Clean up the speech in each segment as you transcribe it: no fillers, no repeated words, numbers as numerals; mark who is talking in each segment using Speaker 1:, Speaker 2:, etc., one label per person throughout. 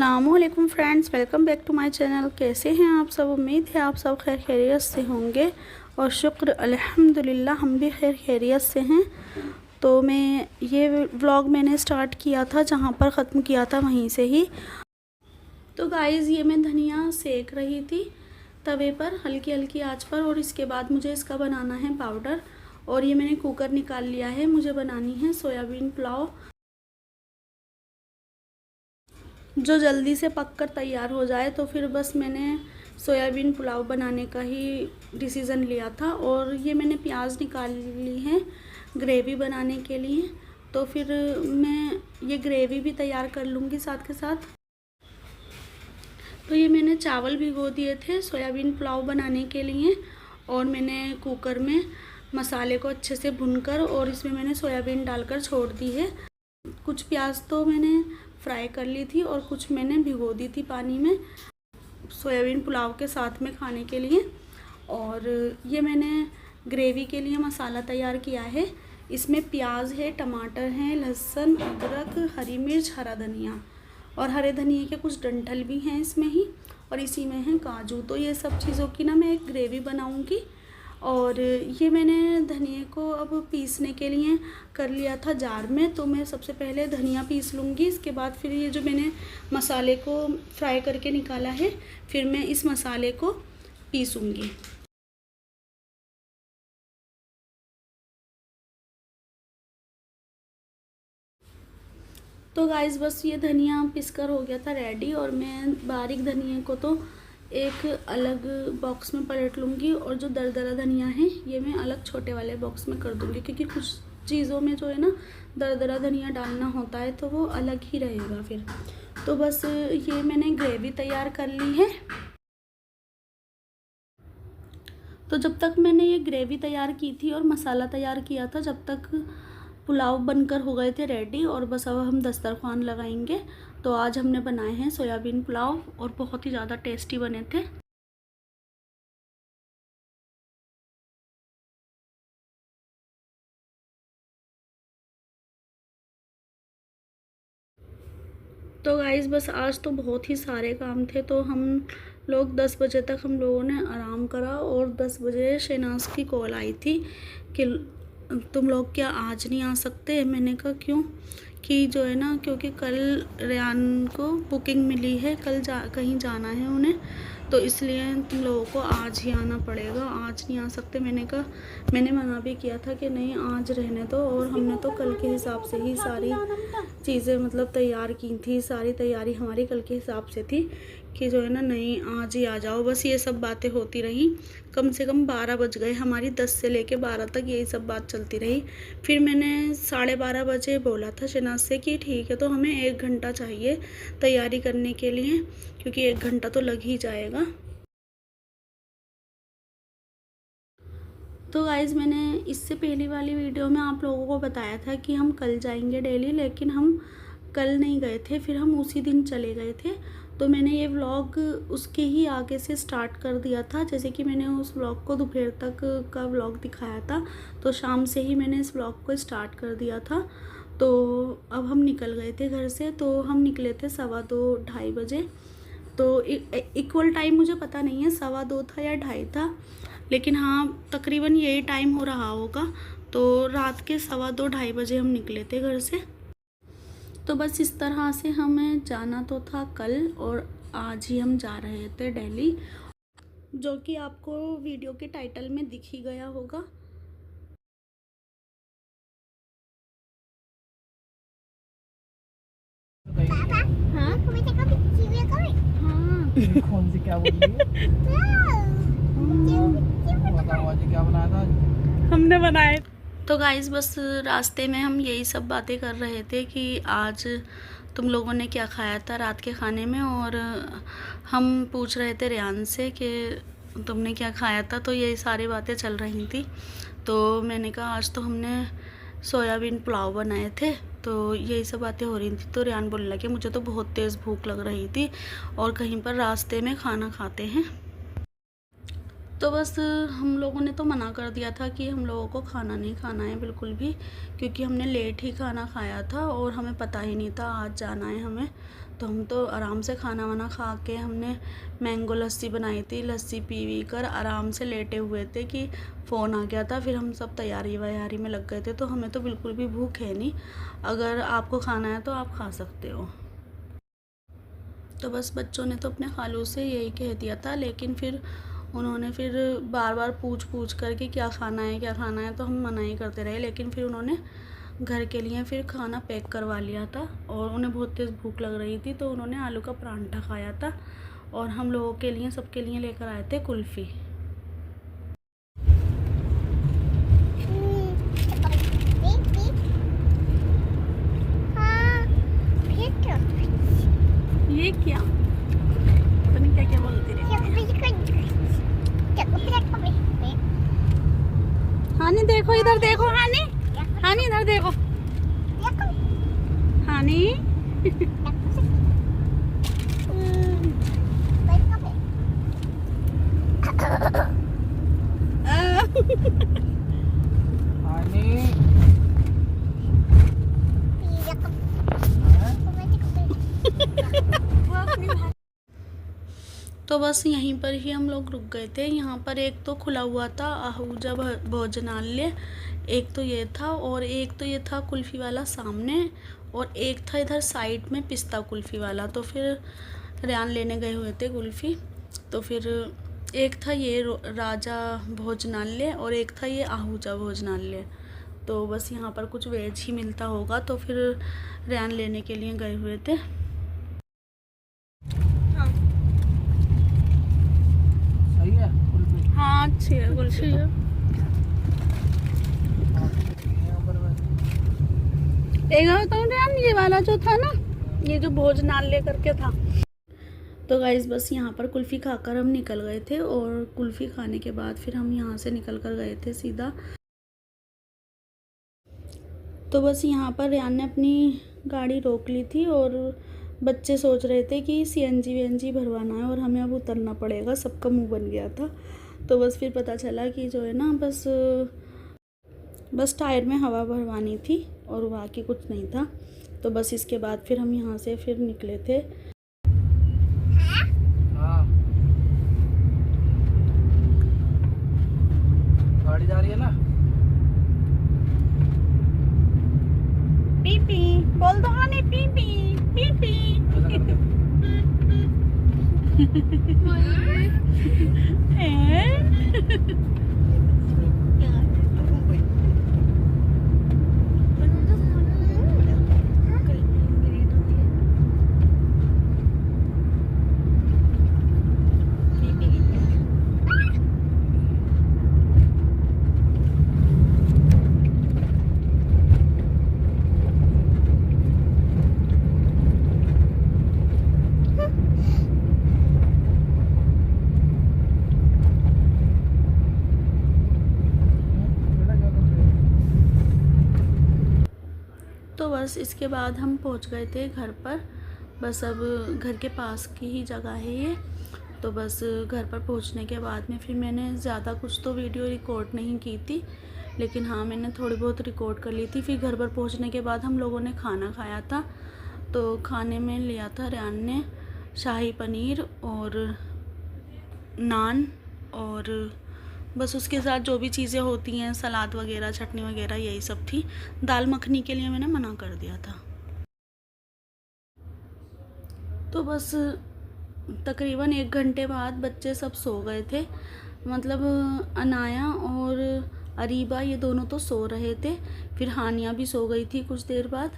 Speaker 1: अस्सलामुअलैकुम friends, welcome back to my channel. कैसे हैं आप सब? उम्मीद है आप सब खैर खैरियत से होंगे और शुक्र अल्हम्दुलिल्लाह हम भी खैर खैरियत से हैं। तो मैं ये व्लॉग मैंने स्टार्ट किया था जहाँ पर ख़त्म किया था वहीं से ही। तो गाइज़ ये मैं धनिया सेक रही थी तवे पर हल्की हल्की आंच पर, और इसके बाद मुझे इसका बनाना है पाउडर। और ये मैंने कुकर निकाल लिया है, मुझे बनानी है सोयाबीन पुलाव जो जल्दी से पक कर तैयार हो जाए। तो फिर बस मैंने सोयाबीन पुलाव बनाने का ही डिसीज़न लिया था। और ये मैंने प्याज निकाल ली है ग्रेवी बनाने के लिए, तो फिर मैं ये ग्रेवी भी तैयार कर लूँगी साथ के साथ। तो ये मैंने चावल भिगो दिए थे सोयाबीन पुलाव बनाने के लिए, और मैंने कुकर में मसाले को अच्छे से भूनकर और इसमें मैंने सोयाबीन डालकर छोड़ दी है। कुछ प्याज तो मैंने फ्राई कर ली थी और कुछ मैंने भिगो दी थी पानी में सोयाबीन पुलाव के साथ में खाने के लिए। और ये मैंने ग्रेवी के लिए मसाला तैयार किया है। इसमें प्याज है, टमाटर है, लहसुन, अदरक, हरी मिर्च, हरा धनिया, और हरे धनिया के कुछ डंठल भी हैं इसमें ही, और इसी में है काजू। तो ये सब चीज़ों की ना मैं एक ग्रेवी बनाऊंगी। और ये मैंने धनिया को अब पीसने के लिए कर लिया था जार में। तो मैं सबसे पहले धनिया पीस लूँगी, इसके बाद फिर ये जो मैंने मसाले को फ्राई करके निकाला है फिर मैं इस मसाले को पीसूँगी। तो गाइस बस ये धनिया पिसकर हो गया था रेडी, और मैं बारीक धनिया को तो एक अलग बॉक्स में पलट लूँगी, और जो दरदरा धनिया है ये मैं अलग छोटे वाले बॉक्स में कर दूँगी, क्योंकि कुछ चीज़ों में जो है ना दरदरा धनिया डालना होता है तो वो अलग ही रहेगा फिर। तो बस ये मैंने ग्रेवी तैयार कर ली है। तो जब तक मैंने ये ग्रेवी तैयार की थी और मसाला तैयार किया था, जब तक पुलाव बनकर हो गए थे रेडी, और बस अब हम दस्तरखान लगाएंगे। तो आज हमने बनाए हैं सोयाबीन पुलाव और बहुत ही ज़्यादा टेस्टी बने थे। तो गाइस बस आज तो बहुत ही सारे काम थे, तो हम लोग 10 बजे तक हम लोगों ने आराम करा, और 10 बजे शहनाज की कॉल आई थी कि तुम लोग क्या आज नहीं आ सकते। मैंने कहा क्यों, कि जो है ना क्योंकि कल रेयान को बुकिंग मिली है, कल कहीं जाना है उन्हें, तो इसलिए तुम लोगों को आज ही आना पड़ेगा, आज नहीं आ सकते। मैंने कहा, मैंने मना भी किया था कि नहीं आज रहने दो, और हमने तो कल के हिसाब से ही सारी चीज़ें मतलब तैयार की थी, सारी तैयारी हमारी कल के हिसाब से थी कि जो है ना नहीं आज ही आ जाओ। बस ये सब बातें होती रही, कम से कम 12 बज गए हमारी, 10 से लेके 12 तक यही सब बात चलती रही। फिर मैंने 12:30 बजे बोला था शहनाज से कि ठीक है, तो हमें 1 घंटा चाहिए तैयारी करने के लिए, क्योंकि 1 घंटा तो लग ही जाएगा। तो गाइज़ मैंने इससे पहली वाली वीडियो में आप लोगों को बताया था कि हम कल जाएंगे दिल्ली, लेकिन हम कल नहीं गए थे, फिर हम उसी दिन चले गए थे। तो मैंने ये व्लॉग उसके ही आगे से स्टार्ट कर दिया था, जैसे कि मैंने उस व्लॉग को दोपहर तक का व्लॉग दिखाया था, तो शाम से ही मैंने इस व्लॉग को स्टार्ट कर दिया था। तो अब हम निकल गए थे घर से, तो हम निकले थे 2:15-2:30 बजे। तो इक्वल टाइम मुझे पता नहीं है 2:15 था या 2:30 था, लेकिन हाँ तकरीबन यही टाइम हो रहा होगा। तो रात के 2:15-2:30 बजे हम निकले थे घर से। तो बस इस तरह से हमें जाना तो था कल, और आज ही हम जा रहे थे दिल्ली, जो कि आपको वीडियो के टाइटल में दिख ही गया होगा।
Speaker 2: पापा,
Speaker 1: हाँ हाँ
Speaker 2: कौन सी क्या बोल रही है? बताओ आज क्या बनाया था?
Speaker 1: हमने बनाए। तो गाइस बस रास्ते में हम यही सब बातें कर रहे थे कि आज तुम लोगों ने क्या खाया था रात के खाने में, और हम पूछ रहे थे रेयान से कि तुमने क्या खाया था। तो यही सारी बातें चल रही थी। तो मैंने कहा आज तो हमने सोयाबीन पुलाव बनाए थे, तो यही सब बातें हो रही थी। तो रेयान बोलने लगे मुझे तो बहुत तेज़ भूख लग रही थी, और कहीं पर रास्ते में खाना खाते हैं। तो बस हम लोगों ने तो मना कर दिया था कि हम लोगों को खाना नहीं खाना है बिल्कुल भी, क्योंकि हमने लेट ही खाना खाया था और हमें पता ही नहीं था आज जाना है हमें। तो हम तो आराम से खाना वाना खा के हमने मैंगो लस्सी बनाई थी, लस्सी पी कर आराम से लेटे हुए थे कि फ़ोन आ गया था। फिर हम सब तैयारी वैयारी में लग गए थे, तो हमें तो बिल्कुल भी भूख है नहीं। अगर आपको खाना है तो आप खा सकते हो। तो बस बच्चों ने तो अपने खालू से यही कह दिया था, लेकिन फिर उन्होंने फिर बार बार पूछ कर कि क्या खाना है क्या खाना है, तो हम मना ही करते रहे। लेकिन फिर उन्होंने घर के लिए फिर खाना पैक करवा लिया था और उन्हें बहुत तेज़ भूख लग रही थी, तो उन्होंने आलू का परांठा खाया था। और हम लोगों के लिए सबके लिए लेकर आए थे कुल्फ़ी। ये क्या पता नहीं क्या क्या बोलती रही। हानी देखो इधर देखो, हानी हानी इधर देखो, हानी
Speaker 2: आनी
Speaker 1: तो बस यहीं पर ही हम लोग रुक गए थे। यहाँ पर एक तो खुला हुआ था आहूजा भोजनालय, एक तो ये था, और एक तो ये था कुल्फ़ी वाला सामने, और एक था इधर साइड में पिस्ता कुल्फ़ी वाला। तो फिर रेयान लेने गए हुए थे कुल्फ़ी, तो फिर एक था ये राजा भोजनालय और एक था ये आहूजा भोजनालय। तो बस यहाँ पर कुछ वेज ही मिलता होगा, तो फिर रेयान लेने के लिए गए हुए थे।
Speaker 2: सही है कुल्फी।
Speaker 1: हाँ अच्छी है कुल्फ़ी। एक बताऊँ रेयान, ये वाला जो था ना, ये जो भोजनालय करके था। तो गाइस बस यहाँ पर कुल्फ़ी खाकर हम निकल गए थे, और कुल्फ़ी खाने के बाद फिर हम यहाँ से निकल कर गए थे सीधा। तो बस यहाँ पर रेयान ने अपनी गाड़ी रोक ली थी और बच्चे सोच रहे थे कि सीएनजी वीएनजी भरवाना है और हमें अब उतरना पड़ेगा, सबका मुंह बन गया था। तो बस फिर पता चला कि जो है ना, बस टायर में हवा भरवानी थी और बाकी कुछ नहीं था। तो बस इसके बाद फिर हम यहाँ से फिर निकले थे।
Speaker 2: हाँ गाड़ी जा रही है ना।
Speaker 1: पीपी बोल दो, हानी पीपी पीपी।
Speaker 2: ऐसा करते
Speaker 1: तो बस इसके बाद हम पहुंच गए थे घर पर। बस अब घर के पास की ही जगह है ये। तो बस घर पर पहुंचने के बाद में फिर मैंने ज़्यादा कुछ तो वीडियो रिकॉर्ड नहीं की थी, लेकिन हाँ मैंने थोड़ी बहुत रिकॉर्ड कर ली थी। फिर घर पर पहुंचने के बाद हम लोगों ने खाना खाया था। तो खाने में लिया था रेयान ने शाही पनीर और नान, और बस उसके साथ जो भी चीज़ें होती हैं, सलाद वगैरह चटनी वगैरह, यही सब थी। दाल मखनी के लिए मैंने मना कर दिया था। तो बस तकरीबन 1 घंटे बाद बच्चे सब सो गए थे। मतलब अनाया और अरीबा ये दोनों तो सो रहे थे, फिर हानिया भी सो गई थी कुछ देर बाद।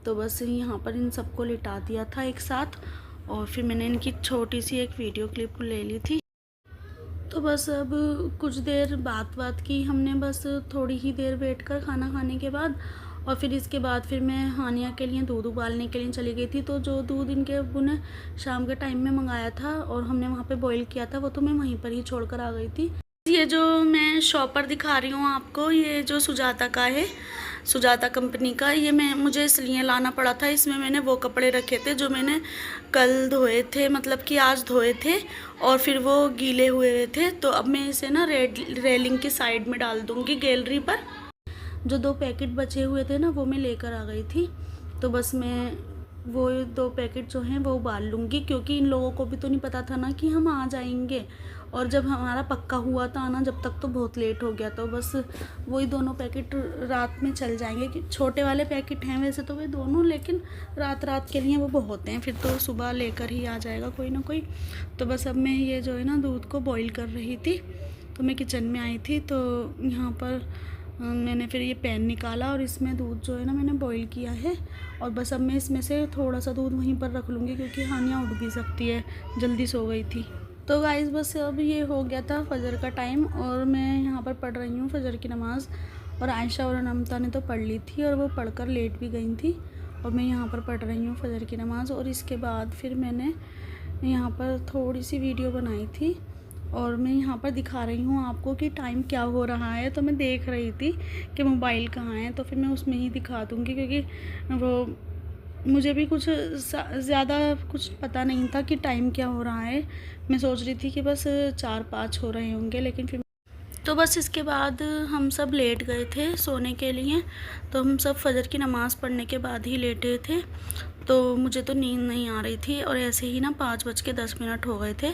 Speaker 1: तो बस यहाँ पर इन सबको लिटा दिया था एक साथ, और फिर मैंने इनकी छोटी सी एक वीडियो क्लिप ले ली थी। तो बस अब कुछ देर बात की हमने, बस थोड़ी ही देर बैठ कर खाना खाने के बाद, और फिर इसके बाद फिर मैं हानिया के लिए दूध उबालने के लिए चली गई थी। तो जो दूध इनके अब्बू ने शाम के टाइम में मंगाया था और हमने वहाँ पे बॉईल किया था, वो तो मैं वहीं पर ही छोड़ कर आ गई थी। ये जो मैं शॉपर दिखा रही हूँ आपको, ये जो सुजाता का है, सुजाता कंपनी का। ये मुझे इसलिए लाना पड़ा था, इसमें मैंने वो कपड़े रखे थे जो मैंने कल धोए थे, मतलब कि आज धोए थे और फिर वो गीले हुए थे। तो अब मैं इसे ना रेलिंग की साइड में डाल दूँगी गैलरी पर। जो 2 पैकेट बचे हुए थे ना वो मैं लेकर आ गई थी, तो बस मैं वो 2 पैकेट जो हैं वो उबाल लूँगी, क्योंकि इन लोगों को भी तो नहीं पता था ना कि हम आ जाएंगे। और जब हमारा पक्का हुआ था आना, जब तक तो बहुत लेट हो गया, तो बस वही दोनों पैकेट रात में चल जाएंगे। कि छोटे वाले पैकेट हैं वैसे तो वे दोनों, लेकिन रात के लिए वो बहुत हैं, फिर तो सुबह लेकर ही आ जाएगा कोई ना कोई। तो बस अब मैं ये जो है ना दूध को बॉईल कर रही थी, तो मैं किचन में आई थी, तो यहाँ पर मैंने फिर ये पैन निकाला और इसमें दूध जो है ना मैंने बॉईल किया है। और बस अब मैं इसमें से थोड़ा सा दूध वहीं पर रख लूँगी, क्योंकि हानिया उठ भी सकती है, जल्दी सो गई थी। तो गाइस बस अब ये हो गया था फजर का टाइम, और मैं यहाँ पर पढ़ रही हूँ फजर की नमाज़। और आयशा और अनमता ने तो पढ़ ली थी और वो पढ़कर लेट भी गई थी, और मैं यहाँ पर पढ़ रही हूँ फजर की नमाज़। और इसके बाद फिर मैंने यहाँ पर थोड़ी सी वीडियो बनाई थी, और मैं यहाँ पर दिखा रही हूँ आपको कि टाइम क्या हो रहा है। तो मैं देख रही थी कि मोबाइल कहाँ है, तो फिर मैं उसमें ही दिखा दूँगी, क्योंकि वो मुझे भी कुछ ज़्यादा कुछ पता नहीं था कि टाइम क्या हो रहा है। मैं सोच रही थी कि बस 4-5 हो रहे होंगे, लेकिन फिर तो बस इसके बाद हम सब लेट गए थे सोने के लिए। तो हम सब फजर की नमाज़ पढ़ने के बाद ही लेटे थे, तो मुझे तो नींद नहीं आ रही थी। और ऐसे ही ना 5:10 हो गए थे।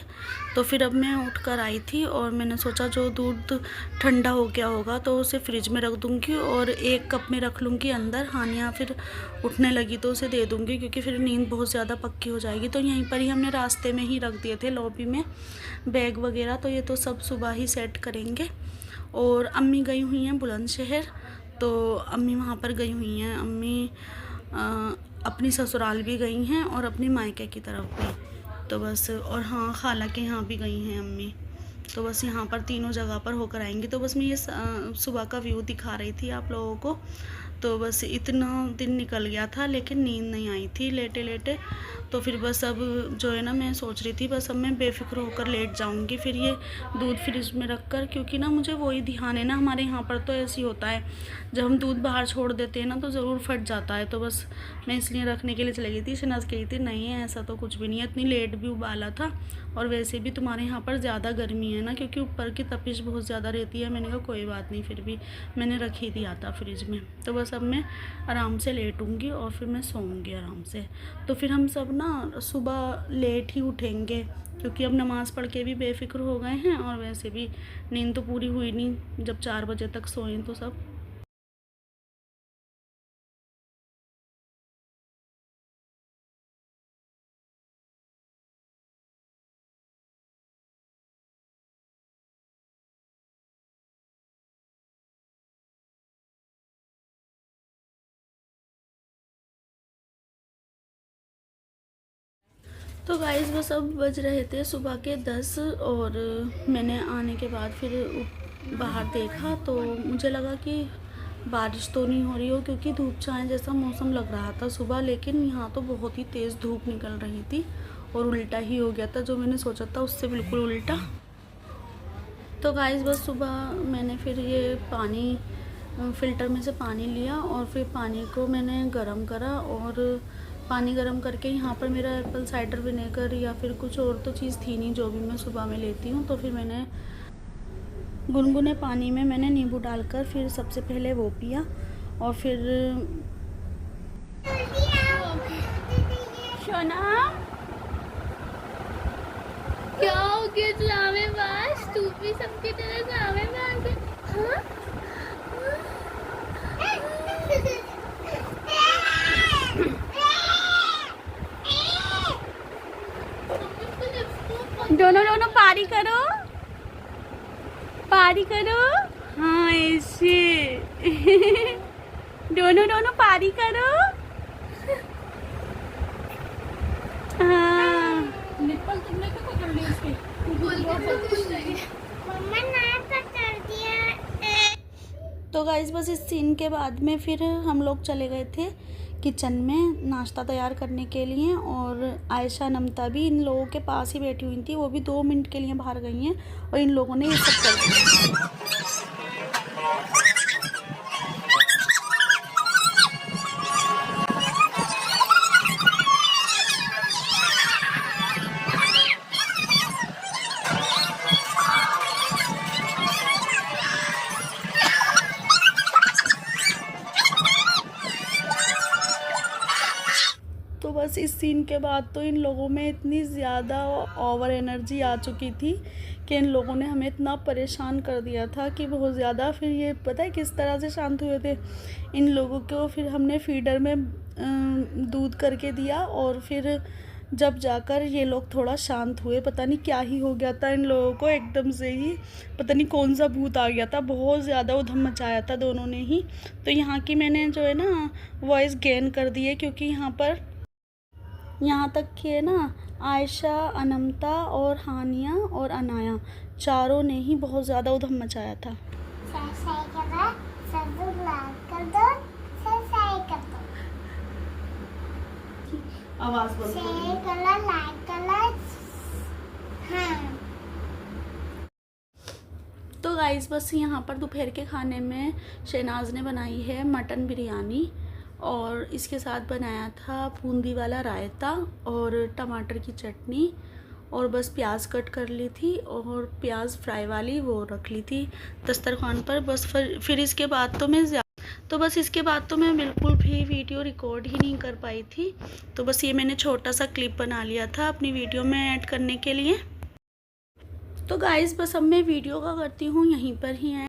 Speaker 1: तो फिर अब मैं उठ कर आई थी, और मैंने सोचा जो दूध ठंडा हो गया होगा तो उसे फ्रिज में रख दूँगी और 1 कप में रख लूँगी अंदर। हानिया फिर उठने लगी तो उसे दे दूँगी, क्योंकि फिर नींद बहुत ज़्यादा पक्की हो जाएगी। तो यहीं पर ही हमने रास्ते में ही रख दिए थे लॉबी में बैग वगैरह, तो ये तो सब सुबह ही सेट करेंगे। और अम्मी गई हुई हैं बुलंदशहर, तो अम्मी वहाँ पर गई हुई हैं। अम्मी अपनी ससुराल भी गई हैं और अपनी मायके की तरफ भी। तो बस, और हाँ खाला के यहाँ भी गई हैं अम्मी। तो बस यहाँ पर तीनों जगह पर होकर आएंगी। तो बस मैं ये सुबह का व्यू दिखा रही थी आप लोगों को। तो बस इतना दिन निकल गया था, लेकिन नींद नहीं आई थी लेटे लेटे। तो फिर बस अब जो है ना मैं सोच रही थी बस अब मैं बेफिक्र होकर लेट जाऊंगी फिर ये दूध फ्रिज में रख कर, क्योंकि ना मुझे वही ध्यान है ना, हमारे यहाँ पर तो ऐसे ही होता है, जब हम दूध बाहर छोड़ देते हैं ना तो ज़रूर फट जाता है। तो बस मैं इसलिए रखने के लिए चली गई थी। शनाज कही थी नहीं है ऐसा तो कुछ भी नहीं है, इतनी लेट भी उबाला था, और वैसे भी तुम्हारे यहाँ पर ज़्यादा गर्मी है ना, क्योंकि ऊपर की तपिश बहुत ज़्यादा रहती है। मैंने कहा कोई बात नहीं, फिर भी मैंने रख ही दिया था फ्रिज में। तो बस अब मैं आराम से लेटूँगी और फिर मैं सोऊंगी आराम से। तो फिर हम सब ना सुबह लेट ही उठेंगे, क्योंकि अब नमाज़ पढ़ के भी बेफिक्र हो गए हैं, और वैसे भी नींद तो पूरी हुई नहीं जब 4 बजे तक सोएं तो सब। तो गाइस बस अब बज रहे थे सुबह के 10, और मैंने आने के बाद फिर बाहर देखा तो मुझे लगा कि बारिश तो नहीं हो रही हो, क्योंकि धूप छाए जैसा मौसम लग रहा था सुबह, लेकिन यहाँ तो बहुत ही तेज़ धूप निकल रही थी और उल्टा ही हो गया था, जो मैंने सोचा था उससे बिल्कुल उल्टा। तो गाइस बस सुबह मैंने फिर ये पानी फ़िल्टर में से पानी लिया, और फिर पानी को मैंने गरम करा, और पानी गरम करके यहाँ पर मेरा एप्पल साइडर विनेगर या फिर कुछ और तो चीज़ थी नहीं जो भी मैं सुबह में लेती हूँ। तो फिर मैंने गुनगुने पानी में मैंने नींबू डालकर फिर सबसे पहले वो पिया, और फिर सोना
Speaker 3: क्या हो गया जावे बस तू भी सबकी तरह जावे बस। हाँ?
Speaker 1: दोनों पारी करो, पारी करो, हाँ ऐसे दोनों पारी करो, हाँ।
Speaker 3: निप्पल तुमने क्यों पकड़ ली उसकी? मम्मा ना पकड़ दिया।
Speaker 1: तो गाइस बस इस सीन के बाद में फिर हम लोग चले गए थे किचन में नाश्ता तैयार करने के लिए, और आयशा नमता भी इन लोगों के पास ही बैठी हुई थी, वो भी 2 मिनट के लिए बाहर गई हैं, और इन लोगों ने ये सब कर दिया। बस इस सीन के बाद तो इन लोगों में इतनी ज़्यादा ओवर एनर्जी आ चुकी थी कि इन लोगों ने हमें इतना परेशान कर दिया था कि बहुत ज़्यादा। फिर ये पता है किस तरह से शांत हुए थे इन लोगों को, फिर हमने फीडर में दूध करके दिया और फिर जब जाकर ये लोग थोड़ा शांत हुए। पता नहीं क्या ही हो गया था इन लोगों को, एकदम से ही पता नहीं कौन सा भूत आ गया था, बहुत ज़्यादा उधम मचाया था दोनों ने ही। तो यहाँ की मैंने जो है ना वॉइस गेन कर दी है, क्योंकि यहाँ पर यहाँ तक कि है ना आयशा, अनमता और हानिया और अनाया चारों ने ही बहुत ज़्यादा उधम मचाया था। आवाज़ तो गाइस बस यहाँ पर दोपहर के खाने में शहनाज ने बनाई है मटन बिरयानी, और इसके साथ बनाया था बूंदी वाला रायता और टमाटर की चटनी, और बस प्याज कट कर ली थी और प्याज फ्राई वाली वो रख ली थी दस्तरखान पर। बस फिर इसके बाद इसके बाद तो मैं बिल्कुल भी वीडियो रिकॉर्ड ही नहीं कर पाई थी। तो बस ये मैंने छोटा सा क्लिप बना लिया था अपनी वीडियो में ऐड करने के लिए। तो गाइस बस अब मैं वीडियो का करती हूँ यहीं पर ही है।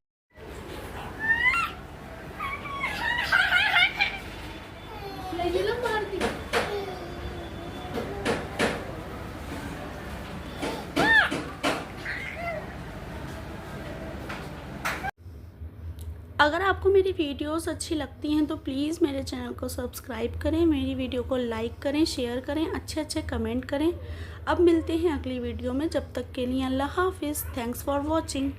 Speaker 1: अगर आपको मेरी वीडियोस अच्छी लगती हैं तो प्लीज़ मेरे चैनल को सब्सक्राइब करें, मेरी वीडियो को लाइक करें, शेयर करें, अच्छे कमेंट करें। अब मिलते हैं अगली वीडियो में, जब तक के लिए अल्लाह हाफिज़। Thanks for watching.